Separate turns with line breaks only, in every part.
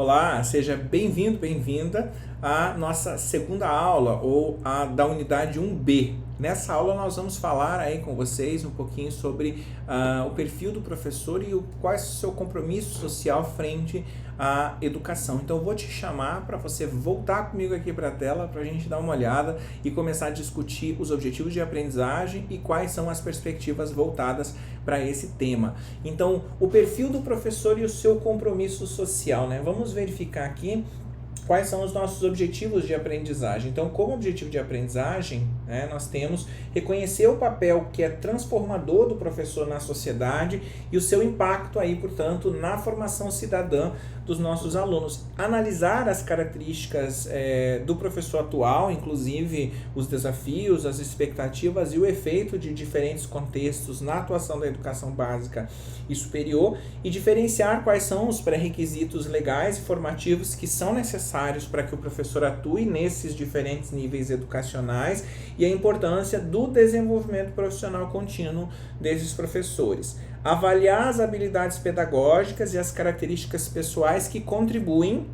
Olá, seja bem-vindo, bem-vinda à nossa segunda aula, ou a da unidade 1B. Nessa aula nós vamos falar aí com vocês um pouquinho sobre o perfil do professor e qual é o seu compromisso social frente à educação. Então eu vou te chamar para você voltar comigo aqui para a tela para a gente dar uma olhada e começar a discutir os objetivos de aprendizagem e quais são as perspectivas voltadas para esse tema. Então, o perfil do professor e o seu compromisso social, né? Vamos verificar aqui quais são os nossos objetivos de aprendizagem. Então, como objetivo de aprendizagem, né, nós temos reconhecer o papel que é transformador do professor na sociedade e o seu impacto aí, portanto, na formação cidadã dos nossos alunos. Analisar as características do professor atual, inclusive os desafios, as expectativas e o efeito de diferentes contextos na atuação da educação básica e superior, e diferenciar quais são os pré-requisitos legais e formativos que são necessários para que o professor atue nesses diferentes níveis educacionais e a importância do desenvolvimento profissional contínuo desses professores. Avaliar as habilidades pedagógicas e as características pessoais que contribuem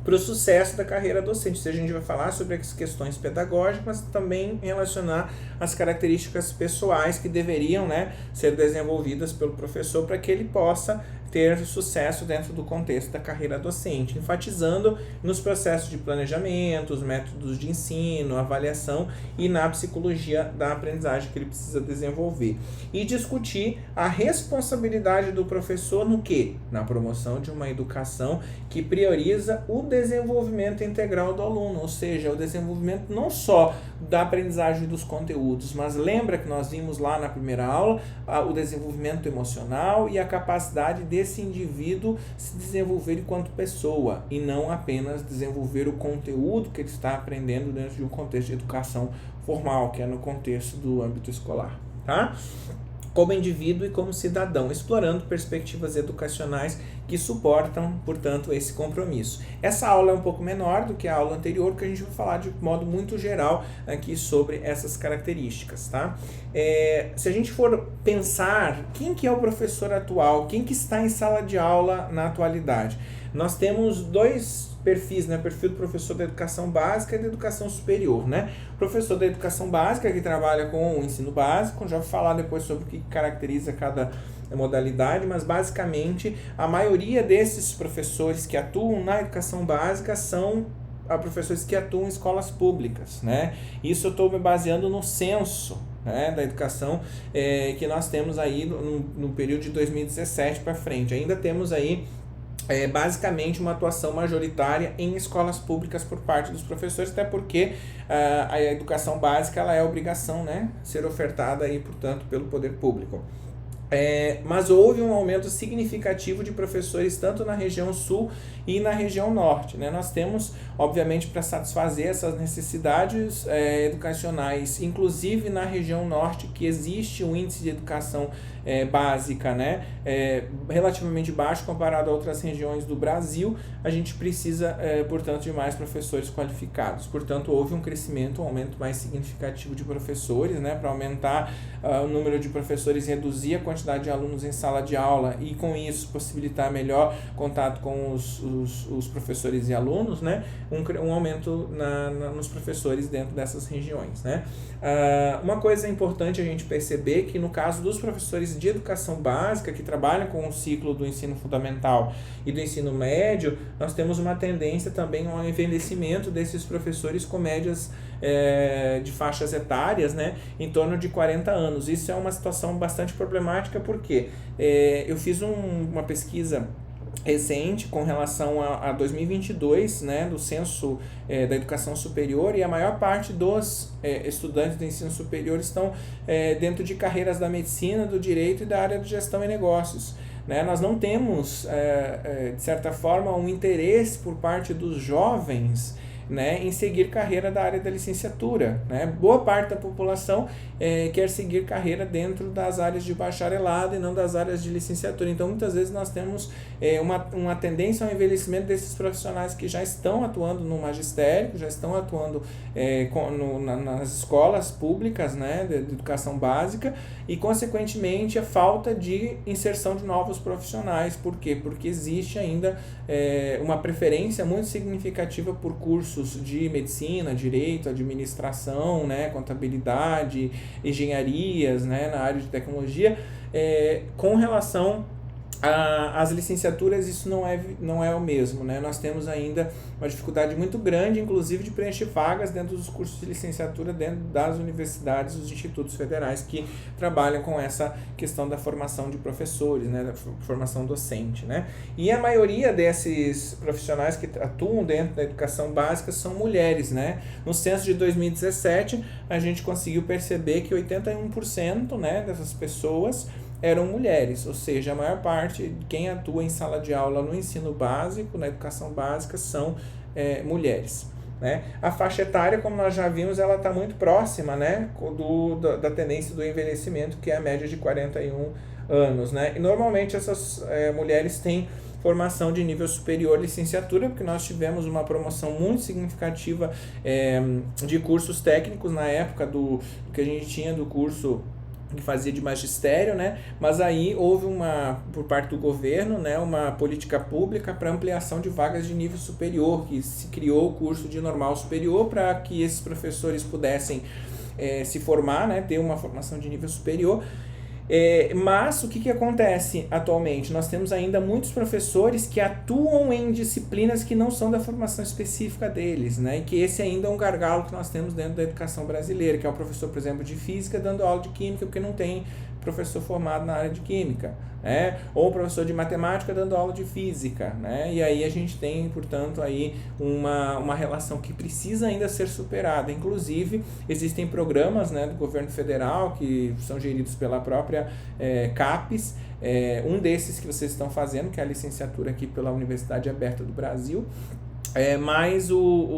para o sucesso da carreira docente. Ou seja, a gente vai falar sobre as questões pedagógicas, mas também relacionar as características pessoais que deveriam, ser desenvolvidas pelo professor para que ele possa ter sucesso dentro do contexto da carreira docente, enfatizando nos processos de planejamento, os métodos de ensino, avaliação e na psicologia da aprendizagem que ele precisa desenvolver. E discutir a responsabilidade do professor no quê? Na promoção de uma educação que prioriza o desenvolvimento integral do aluno, ou seja, o desenvolvimento não só da aprendizagem dos conteúdos, mas lembra que nós vimos lá na primeira aula o desenvolvimento emocional e a capacidade desse indivíduo se desenvolver enquanto pessoa e não apenas desenvolver o conteúdo que ele está aprendendo dentro de um contexto de educação formal, que é no contexto do âmbito escolar, tá? Como indivíduo e como cidadão, explorando perspectivas educacionais que suportam, portanto, esse compromisso. Essa aula é um pouco menor do que a aula anterior, porque a gente vai falar de modo muito geral aqui sobre essas características, tá? Se a gente for pensar quem que é o professor atual, quem que está em sala de aula na atualidade, nós temos dois perfis, perfil do professor da educação básica e da educação superior, Professor da educação básica que trabalha com o ensino básico, já vou falar depois sobre o que caracteriza cada modalidade, mas basicamente a maioria desses professores que atuam na educação básica são professores que atuam em escolas públicas, Isso eu estou me baseando no censo, da educação que nós temos aí no período de 2017 para frente. Ainda temos aí basicamente uma atuação majoritária em escolas públicas por parte dos professores, até porque a educação básica ela é obrigação, ser ofertada aí, portanto, pelo poder público. Mas houve um aumento significativo de professores tanto na região sul e na região norte, Nós temos, obviamente, para satisfazer essas necessidades educacionais, inclusive na região norte, que existe um índice de educação básica, relativamente baixo comparado a outras regiões do Brasil, a gente precisa, portanto, de mais professores qualificados. Portanto, houve um crescimento, um aumento mais significativo de professores, para aumentar o número de professores, reduzir a quantidade de alunos em sala de aula e, com isso, possibilitar melhor contato com os professores e alunos, um aumento nos professores dentro dessas regiões, Uma coisa importante a gente perceber que, no caso dos professores de educação básica que trabalham com o ciclo do ensino fundamental e do ensino médio, nós temos uma tendência também ao envelhecimento desses professores com médias de faixas etárias, em torno de 40 anos. Isso é uma situação bastante problemática porque eu fiz uma pesquisa recente com relação a 2022, do censo da educação superior, e a maior parte dos estudantes do ensino superior estão dentro de carreiras da medicina, do direito e da área de gestão e negócios. Nós não temos, de certa forma, um interesse por parte dos jovens em seguir carreira da área da licenciatura. Boa parte da população quer seguir carreira dentro das áreas de bacharelado e não das áreas de licenciatura. Então, muitas vezes nós temos uma tendência ao envelhecimento desses profissionais que já estão atuando no magistério, que já estão atuando nas escolas públicas, né, de educação básica, e, consequentemente, a falta de inserção de novos profissionais. Por quê? Porque existe ainda uma preferência muito significativa por cursos de medicina, direito, administração, né, contabilidade, engenharias, né, na área de tecnologia, com relação as licenciaturas. Isso não é o mesmo, né? Nós temos ainda uma dificuldade muito grande, inclusive, de preencher vagas dentro dos cursos de licenciatura dentro das universidades, dos institutos federais que trabalham com essa questão da formação de professores, né? Da formação docente, né? E a maioria desses profissionais que atuam dentro da educação básica são mulheres, né? No censo de 2017, a gente conseguiu perceber que 81%, né, dessas pessoas eram mulheres, ou seja, a maior parte de quem atua em sala de aula no ensino básico, na educação básica, são mulheres, né? A faixa etária, como nós já vimos, ela está muito próxima, né, da tendência do envelhecimento, que é a média de 41 anos, né? E normalmente essas mulheres têm formação de nível superior, licenciatura, porque nós tivemos uma promoção muito significativa de cursos técnicos na época do que a gente tinha do curso que fazia de magistério, né? Mas aí houve por parte do governo, né, uma política pública para ampliação de vagas de nível superior, que se criou o curso de normal superior para que esses professores pudessem se formar, né, ter uma formação de nível superior. Mas o que acontece atualmente? Nós temos ainda muitos professores que atuam em disciplinas que não são da formação específica deles, né? E que esse ainda é um gargalo que nós temos dentro da educação brasileira, que é o professor, por exemplo, de física dando aula de química, porque não tem professor formado na área de química, né? Ou professor de matemática dando aula de física, né? E aí a gente tem, portanto, aí uma relação que precisa ainda ser superada. Inclusive, existem programas, né, do governo federal que são geridos pela própria CAPES, um desses que vocês estão fazendo, que é a licenciatura aqui pela Universidade Aberta do Brasil, mas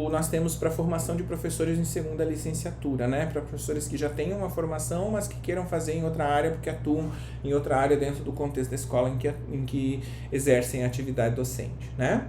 nós temos para formação de professores em segunda licenciatura, né? Para professores que já tenham uma formação, mas que queiram fazer em outra área, porque atuam em outra área dentro do contexto da escola em que exercem a atividade docente, né?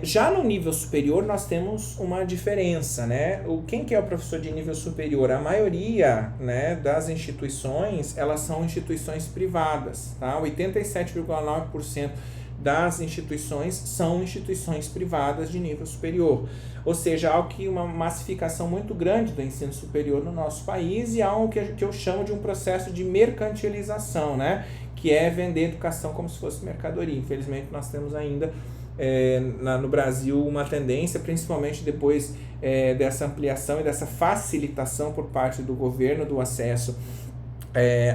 Já no nível superior nós temos uma diferença, né? Quem que é o professor de nível superior? A maioria, né, das instituições, elas são instituições privadas, tá? 87,9% das instituições são instituições privadas de nível superior, ou seja, algo que uma massificação muito grande do ensino superior no nosso país, e algo que eu chamo de um processo de mercantilização, né? Que é vender educação como se fosse mercadoria. Infelizmente nós temos ainda no Brasil uma tendência, principalmente depois dessa ampliação e dessa facilitação por parte do governo do acesso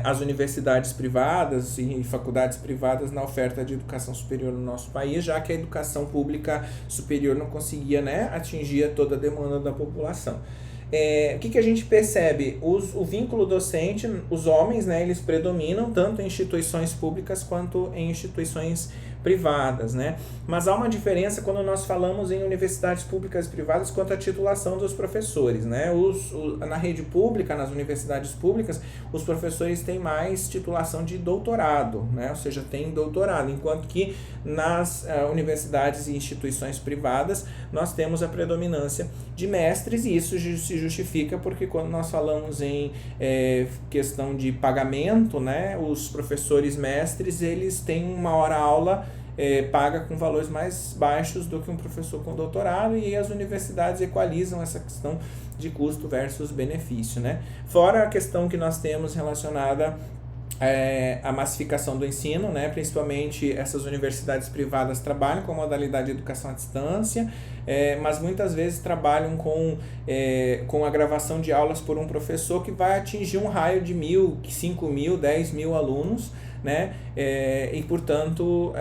às universidades privadas e faculdades privadas na oferta de educação superior no nosso país, já que a educação pública superior não conseguia, né, atingir toda a demanda da população. O que a gente percebe? O vínculo docente, os homens, né, eles predominam tanto em instituições públicas quanto em instituições privadas, né? Mas há uma diferença quando nós falamos em universidades públicas e privadas quanto à titulação dos professores, né? Na rede pública, nas universidades públicas, os professores têm mais titulação de doutorado, né? Ou seja, têm doutorado, enquanto que nas universidades e instituições privadas nós temos a predominância de mestres, e isso se justifica porque quando nós falamos em questão de pagamento, né, os professores mestres, eles têm uma hora-aula paga com valores mais baixos do que um professor com doutorado, e as universidades equalizam essa questão de custo versus benefício, né? Fora a questão que nós temos relacionada a massificação do ensino, né? Principalmente essas universidades privadas trabalham com a modalidade de educação à distância, mas muitas vezes trabalham com a gravação de aulas por um professor que vai atingir um raio de 1.000, 5.000, 10.000 alunos, né? E portanto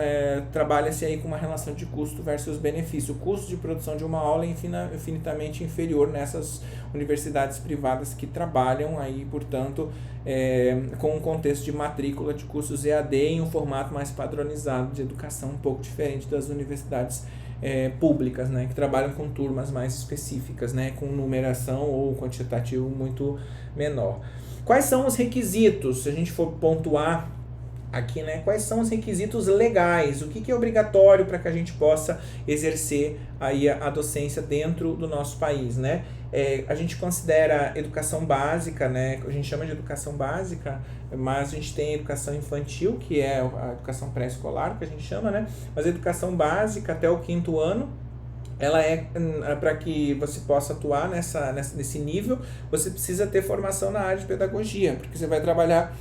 trabalha-se aí com uma relação de custo versus benefício. O custo de produção de uma aula é infinitamente inferior nessas universidades privadas que trabalham aí, portanto, com um contexto de matrícula de cursos EAD em um formato mais padronizado de educação, um pouco diferente das universidades públicas, né, que trabalham com turmas mais específicas, né, com numeração ou quantitativo muito menor. Quais são os requisitos, se a gente for pontuar aqui, né, quais são os requisitos legais, o que é obrigatório para que a gente possa exercer aí a docência dentro do nosso país, né? A gente considera educação básica, né, a gente chama de educação básica, mas a gente tem a educação infantil, que é a educação pré-escolar, que a gente chama, né? Mas a educação básica até o 5º ano, ela para que você possa atuar nesse nível, você precisa ter formação na área de pedagogia, porque você vai trabalhar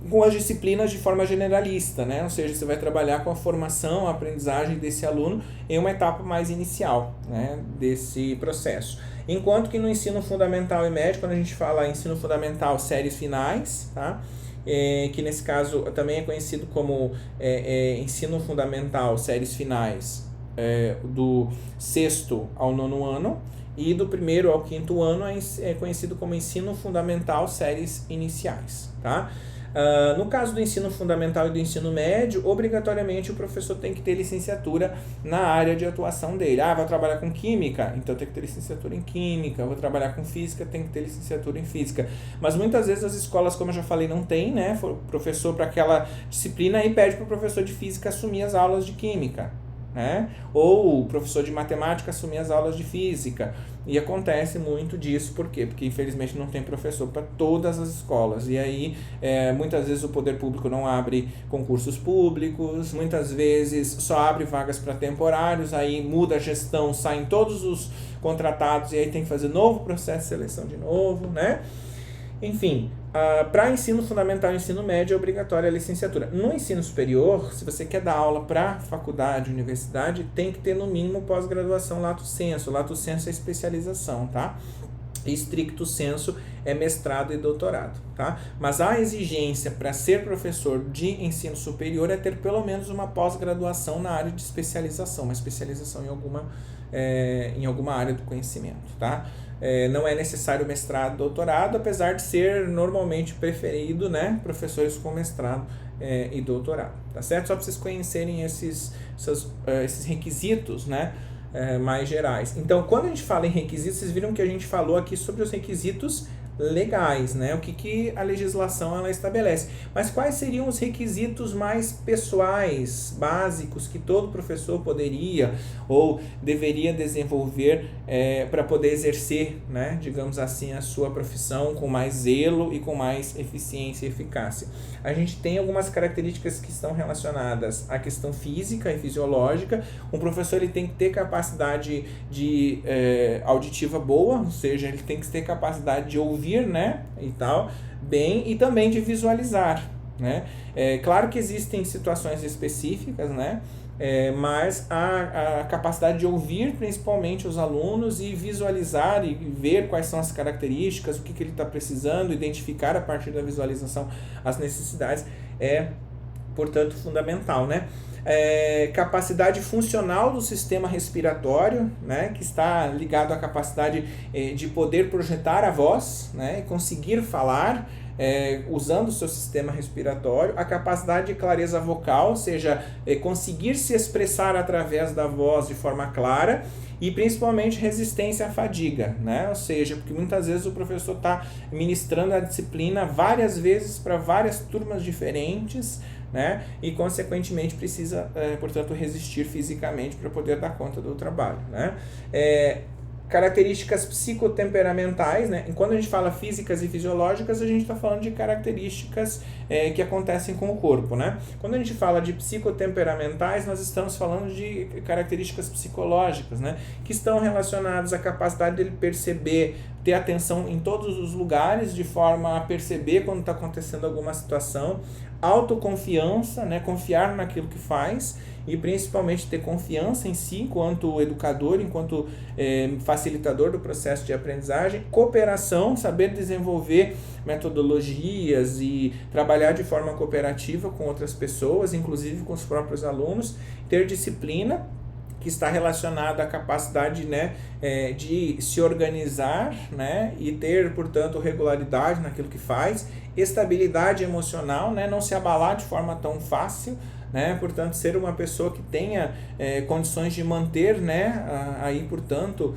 com as disciplinas de forma generalista, né? Ou seja, você vai trabalhar com a formação, a aprendizagem desse aluno em uma etapa mais inicial, né, desse processo. Enquanto que no ensino fundamental e médio, quando a gente fala ensino fundamental, séries finais, tá? Que nesse caso também é conhecido como ensino fundamental, séries finais, do 6º ao 9º ano, e do 1º ao 5º ano é conhecido como ensino fundamental, séries iniciais, tá? No caso do ensino fundamental e do ensino médio, obrigatoriamente o professor tem que ter licenciatura na área de atuação dele. Vou trabalhar com química, então tem que ter licenciatura em química. Vou trabalhar com física, tem que ter licenciatura em física. Mas muitas vezes as escolas, como eu já falei, não tem, né? O professor para aquela disciplina e pede para o professor de física assumir as aulas de química, né? Ou o professor de matemática assumir as aulas de física. E acontece muito disso, por quê? Porque infelizmente não tem professor para todas as escolas, e aí muitas vezes o poder público não abre concursos públicos, muitas vezes só abre vagas para temporários, aí muda a gestão, saem todos os contratados e aí tem que fazer novo processo de seleção de novo, né? Enfim, para ensino fundamental e ensino médio é obrigatória a licenciatura. No ensino superior, se você quer dar aula para faculdade, universidade, tem que ter no mínimo pós-graduação lato sensu. Lato sensu é especialização, tá? E stricto sensu é mestrado e doutorado, tá? Mas a exigência para ser professor de ensino superior é ter pelo menos uma pós-graduação na área de especialização, uma especialização em alguma área do conhecimento, tá? Não é necessário mestrado, doutorado, apesar de ser normalmente preferido, né, professores com mestrado e doutorado, tá certo? Só para vocês conhecerem esses requisitos, né, mais gerais. Então, quando a gente fala em requisitos, vocês viram que a gente falou aqui sobre os requisitos legais, né? O que a legislação ela estabelece. Mas quais seriam os requisitos mais pessoais, básicos, que todo professor poderia ou deveria desenvolver para poder exercer, né, digamos assim, a sua profissão com mais zelo e com mais eficiência e eficácia? A gente tem algumas características que estão relacionadas à questão física e fisiológica. Um professor ele tem que ter capacidade de auditiva boa, ou seja, ele tem que ter capacidade de ouvir, né, e tal, bem, e também de visualizar, né? Claro que existem situações específicas, né? Mas a capacidade de ouvir principalmente os alunos e visualizar e ver quais são as características, o que ele está precisando, identificar a partir da visualização as necessidades é, portanto, fundamental, né? Capacidade funcional do sistema respiratório, né, que está ligado à capacidade de poder projetar a voz, né, e conseguir falar usando o seu sistema respiratório, a capacidade de clareza vocal, ou seja, conseguir se expressar através da voz de forma clara, e principalmente resistência à fadiga, né? Ou seja, porque muitas vezes o professor está ministrando a disciplina várias vezes para várias turmas diferentes, né? E consequentemente precisa, portanto, resistir fisicamente para poder dar conta do trabalho, né? Características psicotemperamentais, né? Quando a gente fala físicas e fisiológicas, a gente está falando de características que acontecem com o corpo, né? Quando a gente fala de psicotemperamentais, nós estamos falando de características psicológicas, né? Que estão relacionadas à capacidade dele perceber, ter atenção em todos os lugares, de forma a perceber quando está acontecendo alguma situação, autoconfiança, né? Confiar naquilo que faz, e principalmente ter confiança em si enquanto educador, enquanto facilitador do processo de aprendizagem, cooperação, saber desenvolver metodologias e trabalhar de forma cooperativa com outras pessoas, inclusive com os próprios alunos, ter disciplina, que está relacionado à capacidade, né, de se organizar, né, e ter, portanto, regularidade naquilo que faz, estabilidade emocional, né, não se abalar de forma tão fácil, né, portanto, ser uma pessoa que tenha condições de manter, né, aí, portanto,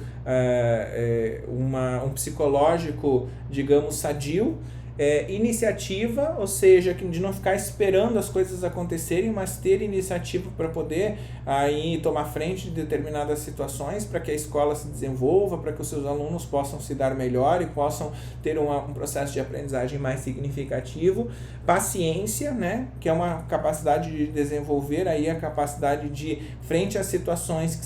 um psicológico, digamos, sadio, iniciativa, ou seja, de não ficar esperando as coisas acontecerem, mas ter iniciativa para poder aí tomar frente de determinadas situações, para que a escola se desenvolva, para que os seus alunos possam se dar melhor e possam ter um processo de aprendizagem mais significativo. Paciência, né, que é uma capacidade de desenvolver aí a capacidade de, frente às situações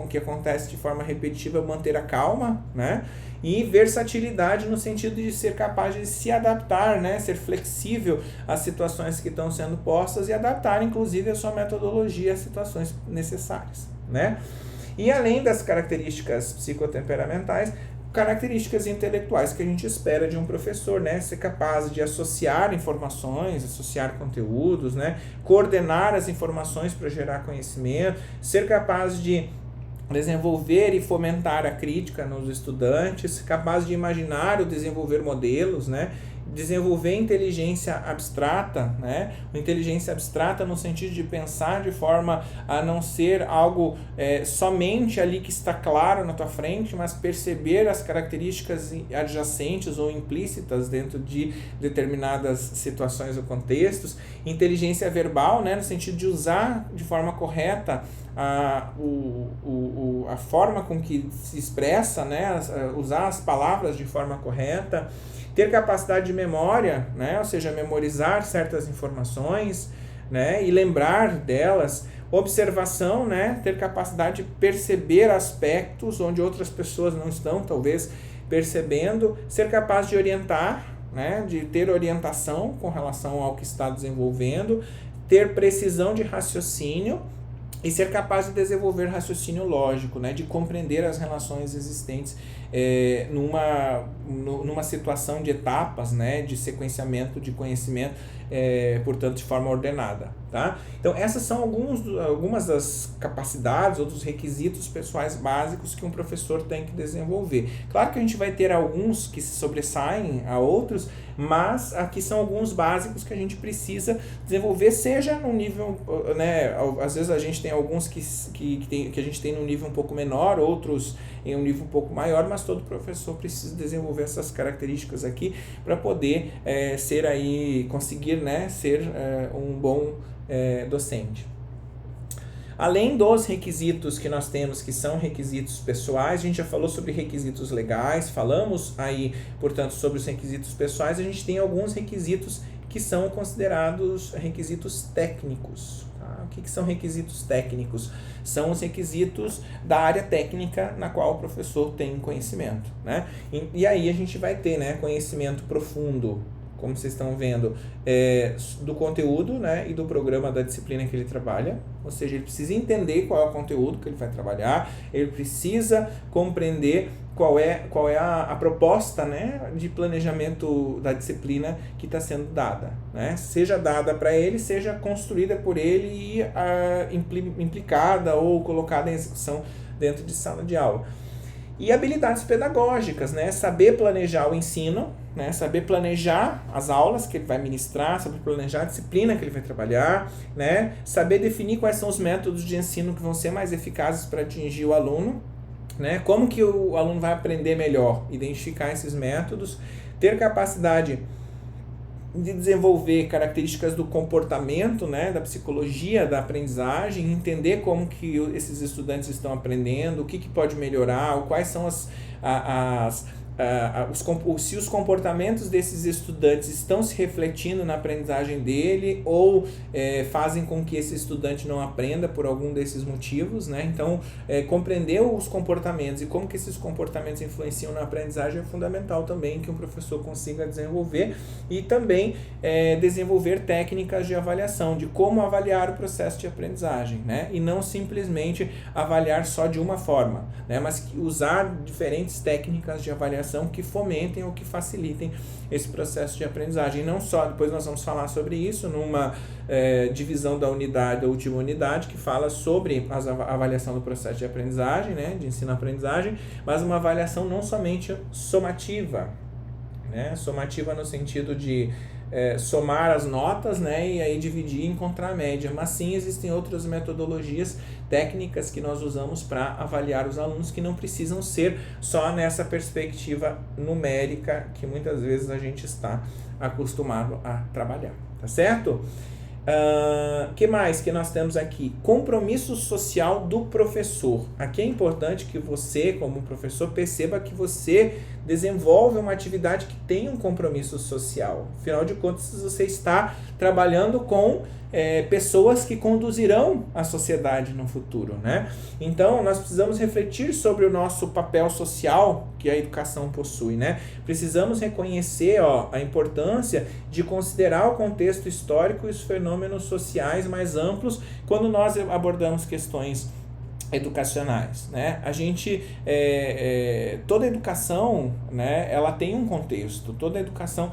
que acontecem de forma repetitiva, manter a calma, né? E versatilidade no sentido de ser capaz de se adaptar, né? Ser flexível às situações que estão sendo postas e adaptar, inclusive, a sua metodologia às situações necessárias, né? E além das características psicotemperamentais, características intelectuais que a gente espera de um professor, né? Ser capaz de associar informações, associar conteúdos, né? Coordenar as informações para gerar conhecimento, ser capaz de desenvolver e fomentar a crítica nos estudantes, capaz de imaginar ou desenvolver modelos, né? Desenvolver inteligência abstrata, né? Inteligência abstrata no sentido de pensar de forma a não ser algo somente ali que está claro na tua frente, mas perceber as características adjacentes ou implícitas dentro de determinadas situações ou contextos. Inteligência verbal, né? No sentido de usar de forma correta a forma com que se expressa, né? Usar as palavras de forma correta. Ter capacidade de memória, né? Ou seja, memorizar certas informações, né? E lembrar delas. Observação, né? Ter capacidade de perceber aspectos onde outras pessoas não estão, talvez, percebendo. Ser capaz de orientar, né? De ter orientação com relação ao que está desenvolvendo. Ter precisão de raciocínio. E ser capaz de desenvolver raciocínio lógico, né? De compreender as relações existentes numa situação de etapas, né? De sequenciamento de conhecimento, portanto, de forma ordenada. Tá? Então, essas são algumas das capacidades ou dos requisitos pessoais básicos que um professor tem que desenvolver. Claro que a gente vai ter alguns que se sobressaem a outros, mas aqui são alguns básicos que a gente precisa desenvolver, seja num nível, né, às vezes a gente tem alguns que a gente tem num nível um pouco menor, outros em um nível um pouco maior, mas todo professor precisa desenvolver essas características aqui para poder conseguir, né, ser um bom docente. Além dos requisitos que nós temos, que são requisitos pessoais, a gente já falou sobre requisitos legais, falamos aí, portanto, sobre os requisitos pessoais, a gente tem alguns requisitos que são considerados requisitos técnicos. Tá? O que são requisitos técnicos? São os requisitos da área técnica na qual o professor tem conhecimento, né? E aí a gente vai ter, né, conhecimento profundo, como vocês estão vendo, do conteúdo, né, e do programa da disciplina que ele trabalha. Ou seja, ele precisa entender qual é o conteúdo que ele vai trabalhar, ele precisa compreender qual é a proposta, né, de planejamento da disciplina que está sendo dada, né? Seja dada para ele, seja construída por ele e implicada ou colocada em execução dentro de sala de aula. E habilidades pedagógicas, né? Saber planejar o ensino, né? Saber planejar as aulas que ele vai ministrar, saber planejar a disciplina que ele vai trabalhar, né? Saber definir quais são os métodos de ensino que vão ser mais eficazes para atingir o aluno, né? Como que o aluno vai aprender melhor, identificar esses métodos, ter capacidade de desenvolver características do comportamento, né, da psicologia da aprendizagem, entender como que esses estudantes estão aprendendo, o que pode melhorar, quais são se os comportamentos desses estudantes estão se refletindo na aprendizagem dele ou fazem com que esse estudante não aprenda por algum desses motivos, né? Então, compreender os comportamentos e como que esses comportamentos influenciam na aprendizagem é fundamental também que um professor consiga desenvolver e também desenvolver técnicas de avaliação, de como avaliar o processo de aprendizagem, né? E não simplesmente avaliar só de uma forma, né? Mas usar diferentes técnicas de avaliação que fomentem ou que facilitem esse processo de aprendizagem. Não só, depois nós vamos falar sobre isso numa divisão da unidade, da última unidade, que fala sobre a avaliação do processo de aprendizagem, né, de ensino-aprendizagem, mas uma avaliação não somente somativa, né, somativa no sentido de somar as notas, né, e aí dividir e encontrar a média, mas sim existem outras metodologias técnicas que nós usamos para avaliar os alunos que não precisam ser só nessa perspectiva numérica que muitas vezes a gente está acostumado a trabalhar, tá certo? Que mais que nós temos aqui? Compromisso social do professor. Aqui é importante que você, como professor, perceba que você desenvolve uma atividade que tem um compromisso social. Afinal de contas, você está trabalhando com pessoas que conduzirão a sociedade no futuro, né? Então, nós precisamos refletir sobre o nosso papel social que a educação possui, né? Precisamos reconhecer a importância de considerar o contexto histórico e os fenômenos sociais mais amplos quando nós abordamos questões educacionais, né? A gente toda educação, né, ela tem um contexto. Toda educação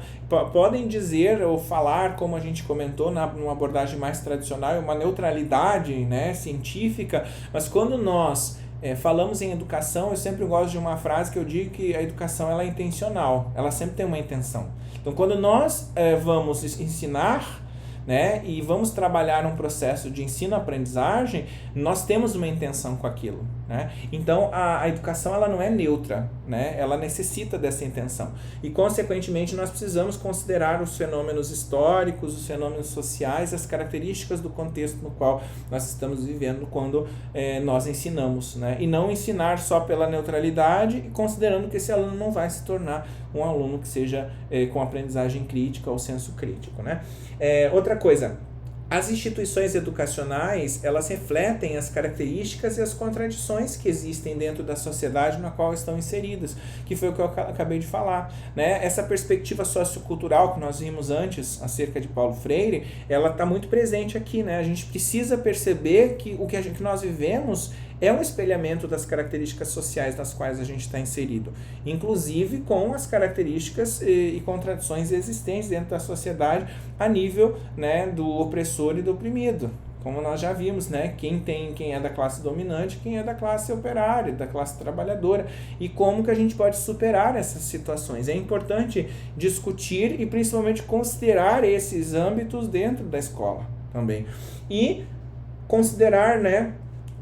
podem dizer ou falar, como a gente comentou numa abordagem mais tradicional, uma neutralidade, né, científica, mas quando nós falamos em educação, eu sempre gosto de uma frase que eu digo que a educação ela é intencional, ela sempre tem uma intenção. Então, quando nós vamos ensinar, né, e vamos trabalhar um processo de ensino-aprendizagem, nós temos uma intenção com aquilo, né? Então a educação ela não é neutra, né? Ela necessita dessa intenção e consequentemente nós precisamos considerar os fenômenos históricos, os fenômenos sociais, as características do contexto no qual nós estamos vivendo quando nós ensinamos, né? E não ensinar só pela neutralidade e considerando que esse aluno não vai se tornar um aluno que seja com aprendizagem crítica ou senso crítico, né? Outra coisa, as instituições educacionais, elas refletem as características e as contradições que existem dentro da sociedade na qual estão inseridas, que foi o que eu acabei de falar, né? Essa perspectiva sociocultural que nós vimos antes, acerca de Paulo Freire, ela está muito presente aqui, né? A gente precisa perceber que o que nós vivemos é um espelhamento das características sociais nas quais a gente está inserido, inclusive com as características e contradições existentes dentro da sociedade a nível, né, do opressor e do oprimido. Como nós já vimos, né, quem é da classe dominante, quem é da classe operária, da classe trabalhadora, e como que a gente pode superar essas situações. É importante discutir e principalmente considerar esses âmbitos dentro da escola também. E considerar, né,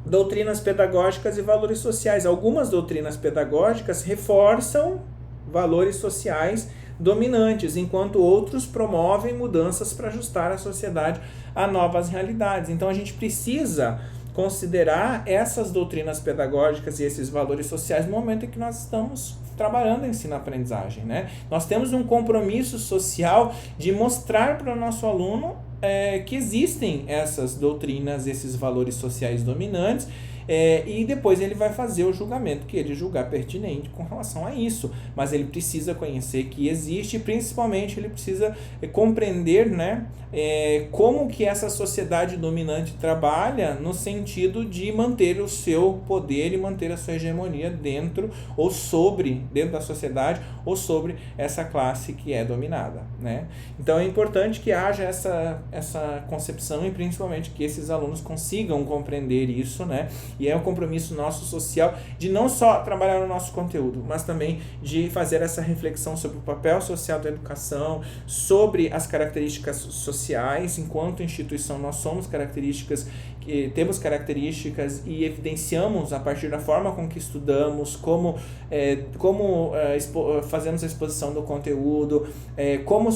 doutrinas pedagógicas e valores sociais. Algumas doutrinas pedagógicas reforçam valores sociais dominantes, enquanto outros promovem mudanças para ajustar a sociedade a novas realidades. Então a gente precisa considerar essas doutrinas pedagógicas e esses valores sociais no momento em que nós estamos trabalhando em ensino-aprendizagem, né? Nós temos um compromisso social de mostrar para o nosso aluno que existem essas doutrinas, esses valores sociais dominantes, e depois ele vai fazer o julgamento que ele julgar pertinente com relação a isso, mas ele precisa conhecer que existe e principalmente ele precisa compreender, né, como que essa sociedade dominante trabalha no sentido de manter o seu poder e manter a sua hegemonia dentro da sociedade ou sobre essa classe que é dominada, né? Então é importante que haja essa concepção e principalmente que esses alunos consigam compreender isso, né? E é um compromisso nosso social de não só trabalhar no nosso conteúdo, mas também de fazer essa reflexão sobre o papel social da educação, sobre as características sociais. Enquanto instituição, nós temos características e evidenciamos a partir da forma com que estudamos, como fazemos a exposição do conteúdo, como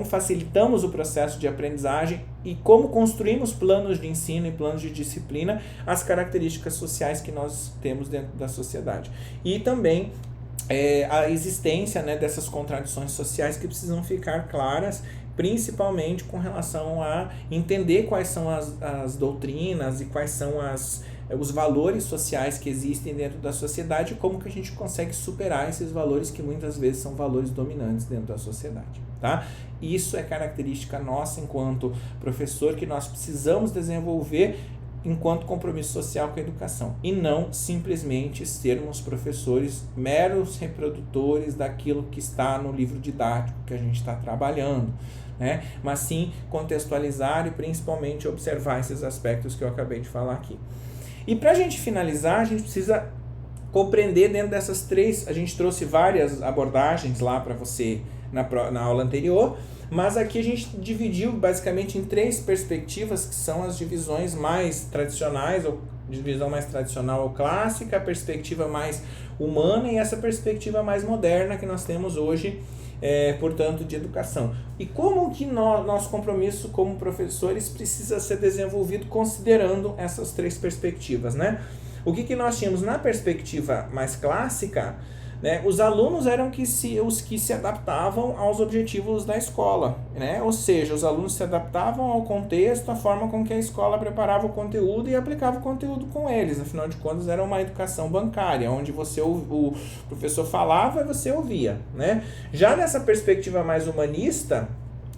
facilitamos o processo de aprendizagem e como construímos planos de ensino e planos de disciplina, as características sociais que nós temos dentro da sociedade. E também a existência, né, dessas contradições sociais que precisam ficar claras, principalmente com relação a entender quais são as doutrinas e quais são os valores sociais que existem dentro da sociedade e como que a gente consegue superar esses valores que muitas vezes são valores dominantes dentro da sociedade, tá? Isso é característica nossa enquanto professor que nós precisamos desenvolver enquanto compromisso social com a educação e não simplesmente sermos professores meros reprodutores daquilo que está no livro didático que a gente está trabalhando, né? Mas sim contextualizar e principalmente observar esses aspectos que eu acabei de falar aqui. E para a gente finalizar, a gente precisa compreender dentro dessas três, a gente trouxe várias abordagens lá para você na aula anterior, Mas aqui a gente dividiu basicamente em 3 perspectivas, que são as divisões mais tradicionais, ou divisão mais tradicional ou clássica, a perspectiva mais humana e essa perspectiva mais moderna que nós temos hoje, portanto, de educação. E como que nosso compromisso como professores precisa ser desenvolvido considerando essas 3 perspectivas, né? O que nós tínhamos na perspectiva mais clássica, né? Os alunos eram os que se adaptavam aos objetivos da escola, né? Ou seja, os alunos se adaptavam ao contexto, à forma com que a escola preparava o conteúdo e aplicava o conteúdo com eles. Afinal de contas, era uma educação bancária, onde o professor falava e você ouvia, né? Já nessa perspectiva mais humanista,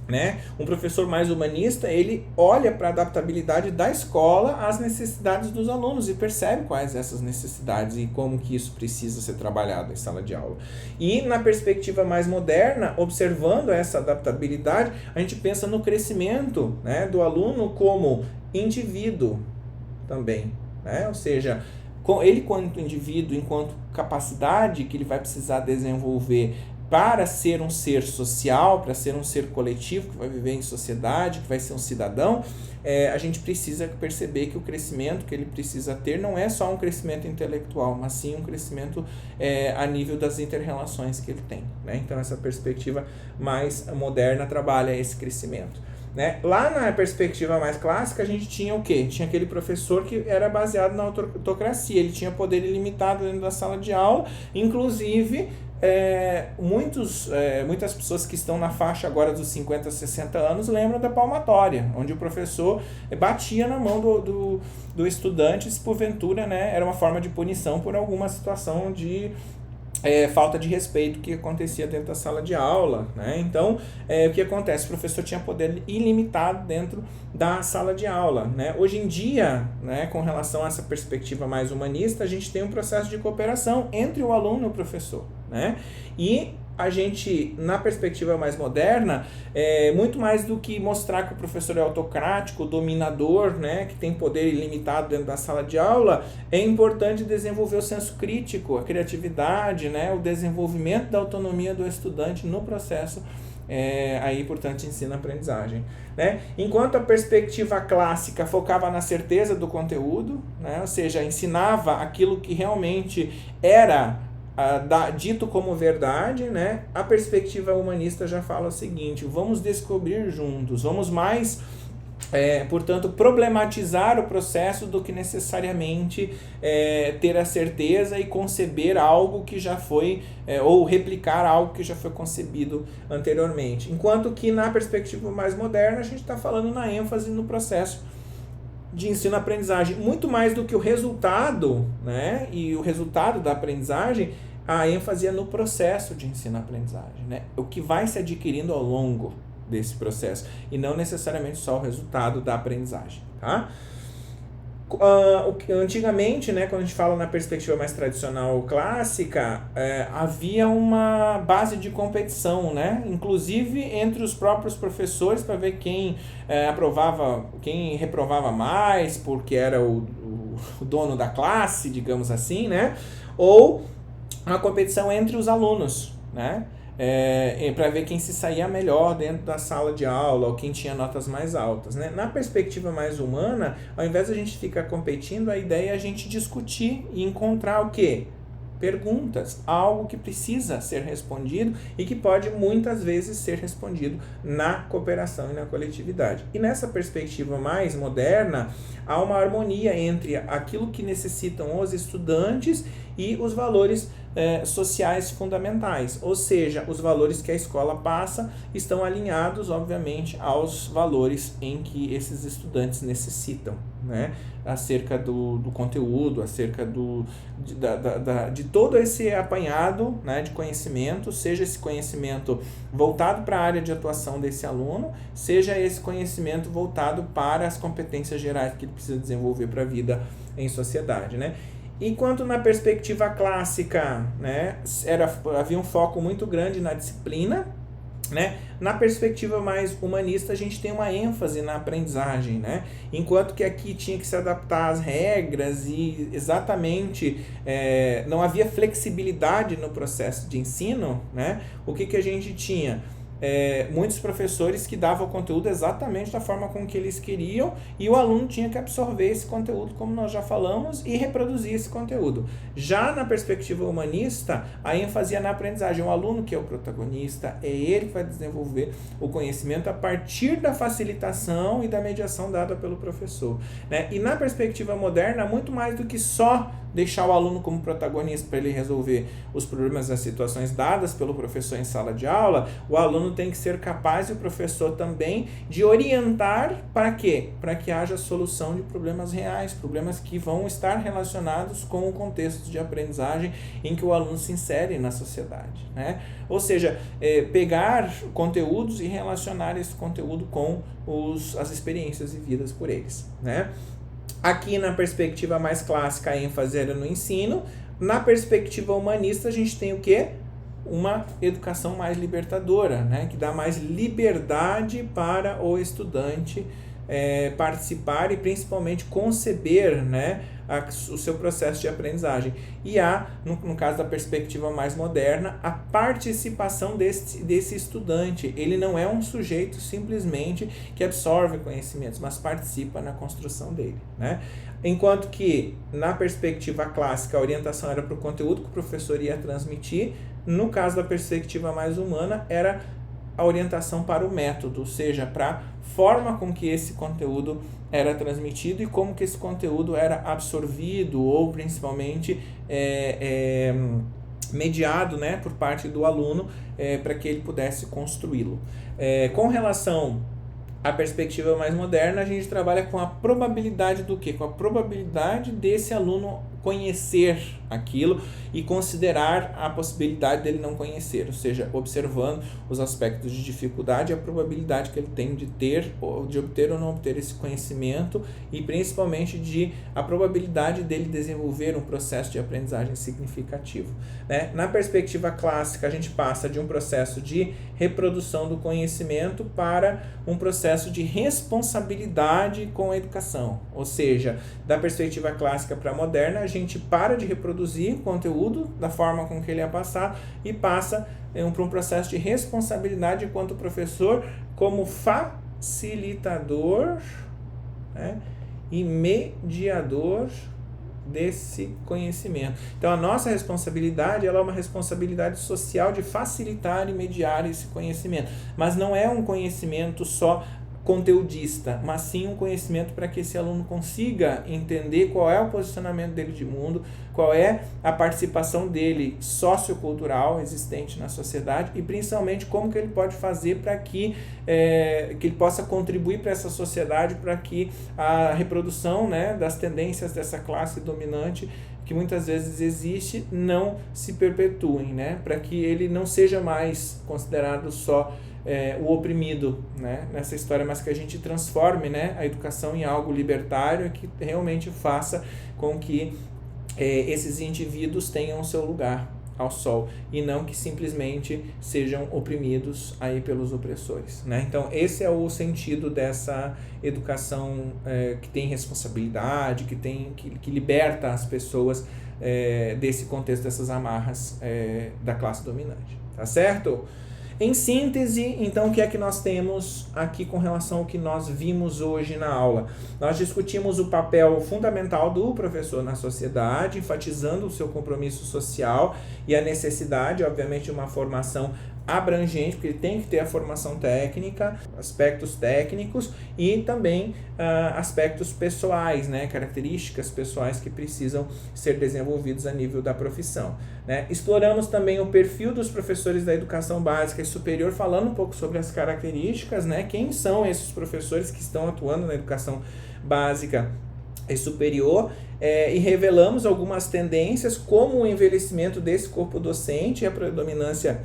né? Um professor mais humanista, ele olha para a adaptabilidade da escola às necessidades dos alunos e percebe quais essas necessidades e como que isso precisa ser trabalhado em sala de aula. E na perspectiva mais moderna, observando essa adaptabilidade, a gente pensa no crescimento, né, do aluno como indivíduo também, né? Ou seja, ele quanto indivíduo, enquanto capacidade que ele vai precisar desenvolver para ser um ser social, para ser um ser coletivo, que vai viver em sociedade, que vai ser um cidadão, a gente precisa perceber que o crescimento que ele precisa ter não é só um crescimento intelectual, mas sim um crescimento a nível das inter-relações que ele tem, né? Então, essa perspectiva mais moderna trabalha esse crescimento, né? Lá na perspectiva mais clássica, a gente tinha o quê? Tinha aquele professor que era baseado na autocracia, ele tinha poder ilimitado dentro da sala de aula, inclusive muitas pessoas que estão na faixa agora dos 50, 60 anos lembram da palmatória, onde o professor batia na mão do estudante se porventura, né, era uma forma de punição por alguma situação de falta de respeito que acontecia dentro da sala de aula, né? Então, o que acontece? O professor tinha poder ilimitado dentro da sala de aula, né? Hoje em dia, né, com relação a essa perspectiva mais humanista, a gente tem um processo de cooperação entre o aluno e o professor, né? E a gente, na perspectiva mais moderna, muito mais do que mostrar que o professor é autocrático, dominador, né, que tem poder ilimitado dentro da sala de aula, é importante desenvolver o senso crítico, a criatividade, né, o desenvolvimento da autonomia do estudante no processo, portanto, de ensino-aprendizagem, né? Enquanto a perspectiva clássica focava na certeza do conteúdo, né, ou seja, ensinava aquilo que realmente era dito como verdade, né? A perspectiva humanista já fala o seguinte: vamos descobrir juntos, vamos mais, portanto, problematizar o processo do que necessariamente ter a certeza e conceber algo que já foi, ou replicar algo que já foi concebido anteriormente. Enquanto que na perspectiva mais moderna, a gente está falando na ênfase no processo de ensino-aprendizagem, muito mais do que o resultado, né? E o resultado da aprendizagem, a ênfase é no processo de ensino-aprendizagem, né? O que vai se adquirindo ao longo desse processo, e não necessariamente só o resultado da aprendizagem, tá? Antigamente, né, quando a gente fala na perspectiva mais tradicional clássica, havia uma base de competição, né, inclusive entre os próprios professores, para ver quem quem reprovava mais, porque era o dono da classe, digamos assim, né, ou uma competição entre os alunos, né, para ver quem se saía melhor dentro da sala de aula ou quem tinha notas mais altas, né? Na perspectiva mais humana, ao invés de a gente ficar competindo, a ideia é a gente discutir e encontrar o quê? Perguntas, algo que precisa ser respondido e que pode muitas vezes ser respondido na cooperação e na coletividade. E nessa perspectiva mais moderna, há uma harmonia entre aquilo que necessitam os estudantes e os valores sociais fundamentais, ou seja, os valores que a escola passa estão alinhados, obviamente, aos valores em que esses estudantes necessitam, né? Acerca do conteúdo, acerca de todo esse apanhado, né, de conhecimento, seja esse conhecimento voltado para a área de atuação desse aluno, seja esse conhecimento voltado para as competências gerais que ele precisa desenvolver para a vida em sociedade, né? Enquanto na perspectiva clássica, né, havia um foco muito grande na disciplina, né? Na perspectiva mais humanista, a gente tem uma ênfase na aprendizagem, né? Enquanto que aqui tinha que se adaptar às regras e exatamente não havia flexibilidade no processo de ensino, né? O que a gente tinha? muitos professores que davam o conteúdo exatamente da forma com que eles queriam e o aluno tinha que absorver esse conteúdo, como nós já falamos, e reproduzir esse conteúdo. Já na perspectiva humanista, a ênfase é na aprendizagem. O aluno que é o protagonista, é ele que vai desenvolver o conhecimento a partir da facilitação e da mediação dada pelo professor, né? E na perspectiva moderna, muito mais do que só deixar o aluno como protagonista para ele resolver os problemas das situações dadas pelo professor em sala de aula, o aluno tem que ser capaz, e o professor também, de orientar para quê? Para que haja solução de problemas reais, problemas que vão estar relacionados com o contexto de aprendizagem em que o aluno se insere na sociedade, né? Ou seja, pegar conteúdos e relacionar esse conteúdo com as experiências vividas por eles, né? Aqui na perspectiva mais clássica, a ênfase era no ensino. Na perspectiva humanista, a gente tem o quê? Uma educação mais libertadora, né? Que dá mais liberdade para o estudante participar e principalmente conceber, né, o seu processo de aprendizagem. E há, no caso da perspectiva mais moderna, a participação desse estudante. Ele não é um sujeito simplesmente que absorve conhecimentos, mas participa na construção dele, né? Enquanto que, na perspectiva clássica, a orientação era para o conteúdo que o professor ia transmitir, no caso da perspectiva mais humana, era a orientação para o método, ou seja, para a forma com que esse conteúdo era transmitido e como que esse conteúdo era absorvido ou principalmente mediado, né, por parte do aluno para que ele pudesse construí-lo. Com relação à perspectiva mais moderna, a gente trabalha com a probabilidade do quê? Com a probabilidade desse aluno conhecer aquilo e considerar a possibilidade dele não conhecer, ou seja, observando os aspectos de dificuldade e a probabilidade que ele tem de obter ou não obter esse conhecimento e principalmente a probabilidade dele desenvolver um processo de aprendizagem significativo, né? Na perspectiva clássica, a gente passa de um processo de reprodução do conhecimento para um processo de responsabilidade com a educação, ou seja, da perspectiva clássica para a moderna, a gente para de reproduzir o conteúdo da forma com que ele é passado e passa para um processo de responsabilidade enquanto professor como facilitador, né, e mediador desse conhecimento. Então a nossa responsabilidade, ela é uma responsabilidade social de facilitar e mediar esse conhecimento, mas não é um conhecimento só conteudista, mas sim um conhecimento para que esse aluno consiga entender qual é o posicionamento dele de mundo, qual é a participação dele sociocultural existente na sociedade e principalmente como que ele pode fazer para que ele possa contribuir para essa sociedade, para que a reprodução, né, das tendências dessa classe dominante que muitas vezes existe não se perpetuem, né, para que ele não seja mais considerado só o oprimido, né, nessa história, mas que a gente transforme, né, a educação em algo libertário que realmente faça com que esses indivíduos tenham o seu lugar ao sol e não que simplesmente sejam oprimidos aí pelos opressores, né? Então esse é o sentido dessa educação que tem responsabilidade, que liberta as pessoas desse contexto, dessas amarras da classe dominante, tá certo? Em síntese, então, o que é que nós temos aqui com relação ao que nós vimos hoje na aula? Nós discutimos o papel fundamental do professor na sociedade, enfatizando o seu compromisso social e a necessidade, obviamente, de uma formação abrangente, porque ele tem que ter a formação técnica, aspectos técnicos e também aspectos pessoais, né, características pessoais que precisam ser desenvolvidos a nível da profissão, né? Exploramos também o perfil dos professores da educação básica e superior, falando um pouco sobre as características, né, quem são esses professores que estão atuando na educação básica e superior, e revelamos algumas tendências como o envelhecimento desse corpo docente e a predominância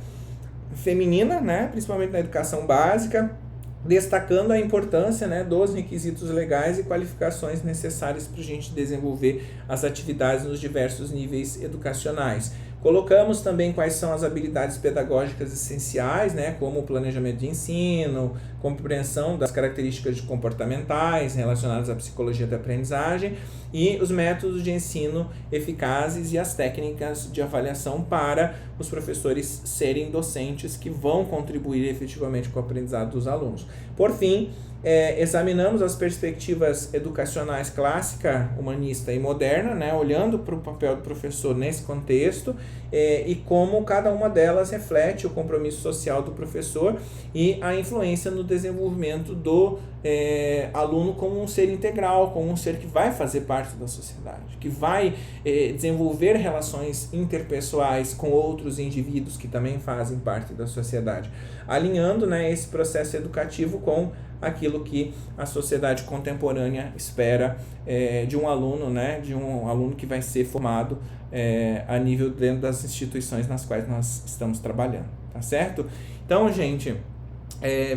feminina, né, principalmente na educação básica, destacando a importância, né, dos requisitos legais e qualificações necessárias para a gente desenvolver as atividades nos diversos níveis educacionais. Colocamos também quais são as habilidades pedagógicas essenciais, né, como o planejamento de ensino, compreensão das características comportamentais relacionadas à psicologia da aprendizagem e os métodos de ensino eficazes e as técnicas de avaliação para os professores serem docentes que vão contribuir efetivamente com o aprendizado dos alunos. Por fim, examinamos as perspectivas educacionais clássica, humanista e moderna, né, olhando para o papel do professor nesse contexto e como cada uma delas reflete o compromisso social do professor e a influência no desenvolvimento do aluno como um ser integral, como um ser que vai fazer parte da sociedade, que vai desenvolver relações interpessoais com outros indivíduos que também fazem parte da sociedade, alinhando, né, esse processo educativo com aquilo que a sociedade contemporânea espera de um aluno, né, de um aluno que vai ser formado a nível dentro das instituições nas quais nós estamos trabalhando, tá certo? Então, gente,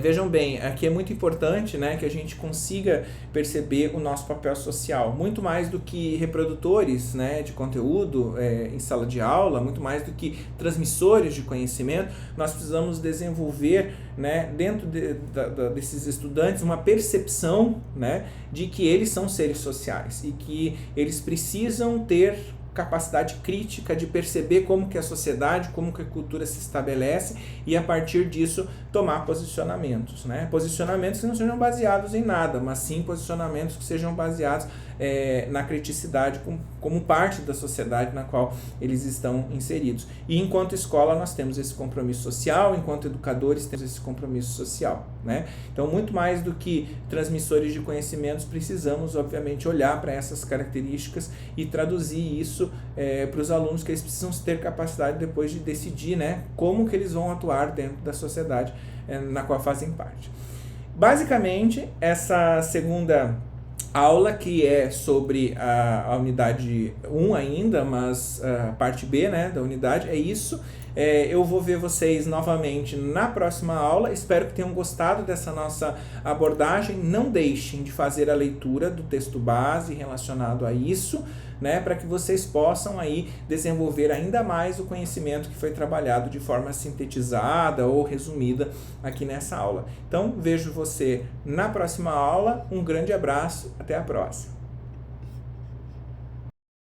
vejam bem, aqui é muito importante, né, que a gente consiga perceber o nosso papel social, muito mais do que reprodutores, né, de conteúdo em sala de aula, muito mais do que transmissores de conhecimento. Nós precisamos desenvolver, né, dentro desses estudantes uma percepção, né, de que eles são seres sociais e que eles precisam ter capacidade crítica de perceber como que a sociedade, como que a cultura se estabelece e a partir disso tomar posicionamentos, né? Posicionamentos que não sejam baseados em nada, mas sim posicionamentos que sejam baseados na criticidade como parte da sociedade na qual eles estão inseridos. E enquanto escola nós temos esse compromisso social, enquanto educadores temos esse compromisso social, né? Então, muito mais do que transmissores de conhecimentos, precisamos obviamente olhar para essas características e traduzir isso para os alunos, que eles precisam ter capacidade depois de decidir, né, como que eles vão atuar dentro da sociedade na qual fazem parte. Basicamente, essa segunda aula, que é sobre a unidade 1 ainda, mas a parte B, né, da unidade, é isso. Eu vou ver vocês novamente na próxima aula. Espero que tenham gostado dessa nossa abordagem. Não deixem de fazer a leitura do texto base relacionado a isso, né, para que vocês possam aí desenvolver ainda mais o conhecimento que foi trabalhado de forma sintetizada ou resumida aqui nessa aula. Então, vejo você na próxima aula. Um grande abraço, até a próxima.